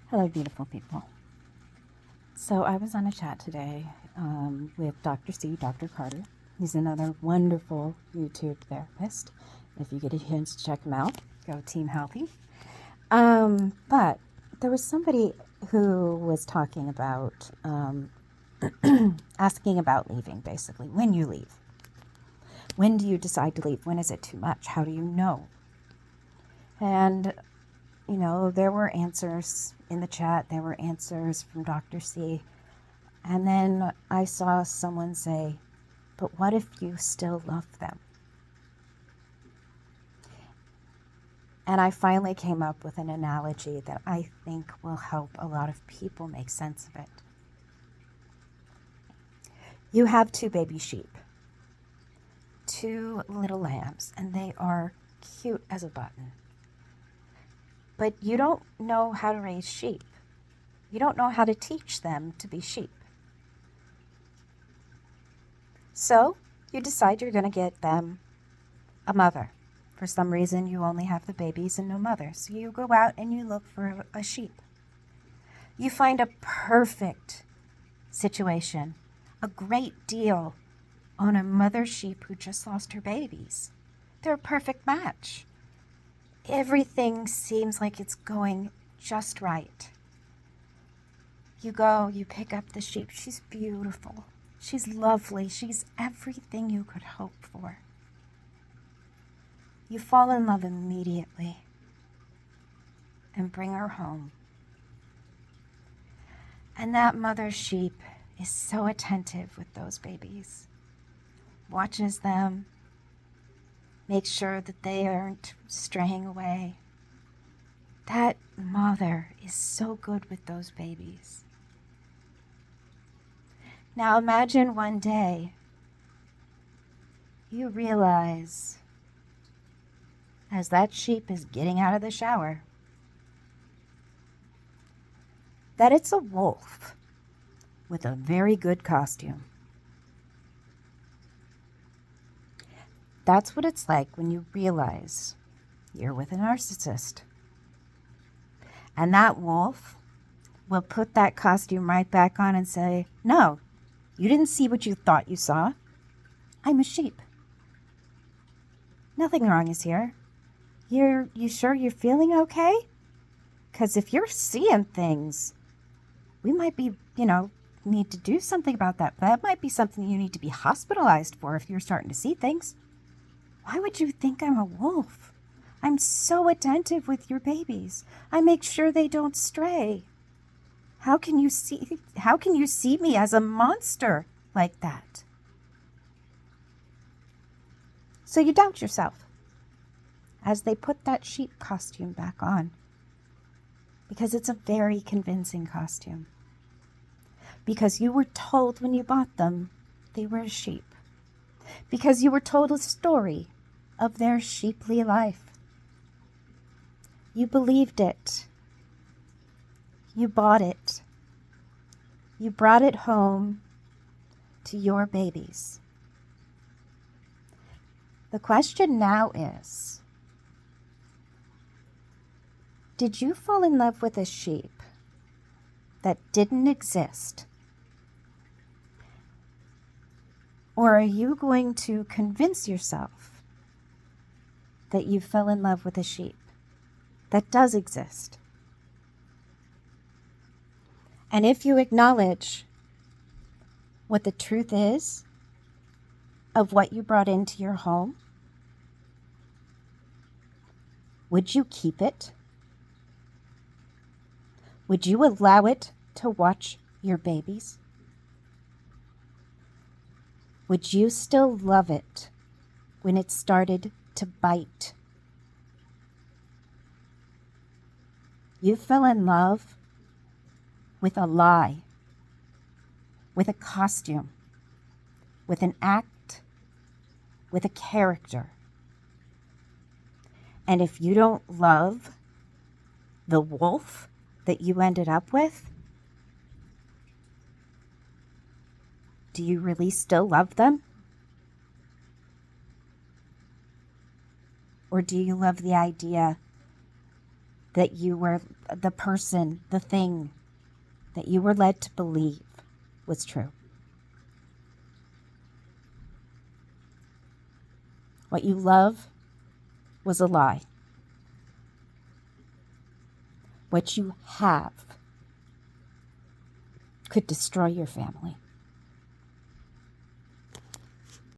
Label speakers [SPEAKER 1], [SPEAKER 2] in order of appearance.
[SPEAKER 1] Hello, beautiful people. So I was on a chat today with Dr. C, Dr. Carter. He's another wonderful YouTube therapist. If you get a chance to check him out, go Team Healthy. But there was somebody who was talking about asking about leaving, basically. When you leave. When do you decide to leave? When is it too much? How do you know? And there were answers in the chat. There were answers from Dr. C. And then I saw someone say, but what if you still love them? And I finally came up with an analogy that I think will help a lot of people make sense of it. You have 2 baby sheep, 2 little lambs, and they are cute as a button. But you don't know how to raise sheep. You don't know how to teach them to be sheep. So you decide you're going to get them a mother. For some reason, you only have the babies and no mother. So you go out and you look for a sheep. You find a perfect situation, a great deal on a mother sheep who just lost her babies. They're a perfect match. Everything seems like it's going just right. You go, you pick up the sheep. She's beautiful. She's lovely. She's everything you could hope for. You fall in love immediately and bring her home. And that mother sheep is so attentive with those babies, watches them, makes sure that they aren't straying away. That mother is so good with those babies. Now imagine one day you realize, as that sheep is getting out of the shower, that it's a wolf with a very good costume. That's what it's like when you realize you're with a narcissist. And that wolf will put that costume right back on and say, no, you didn't see what you thought you saw. I'm a sheep. Nothing wrong is here. You sure you're feeling okay? Because if you're seeing things, we might be, need to do something about that. That might be something you need to be hospitalized for if you're starting to see things. Why would you think I'm a wolf? I'm so attentive with your babies. I make sure they don't stray. How can you see me as a monster like that? So you doubt yourself as they put that sheep costume back on, because it's a very convincing costume. Because you were told when you bought them they were a sheep. Because you were told a story of their sheeply life. You believed it. You bought it. You brought it home to your babies. The question now is, did you fall in love with a sheep that didn't exist? Or are you going to convince yourself that you fell in love with a sheep that does exist? And if you acknowledge what the truth is of what you brought into your home, would you keep it? Would you allow it to watch your babies? Would you still love it when it started to bite? You fell in love with a lie, with a costume, with an act, with a character. And if you don't love the wolf that you ended up with, do you really still love them? Or do you love the idea that you were the person, the thing that you were led to believe was true. What you love was a lie. What you have could destroy your family.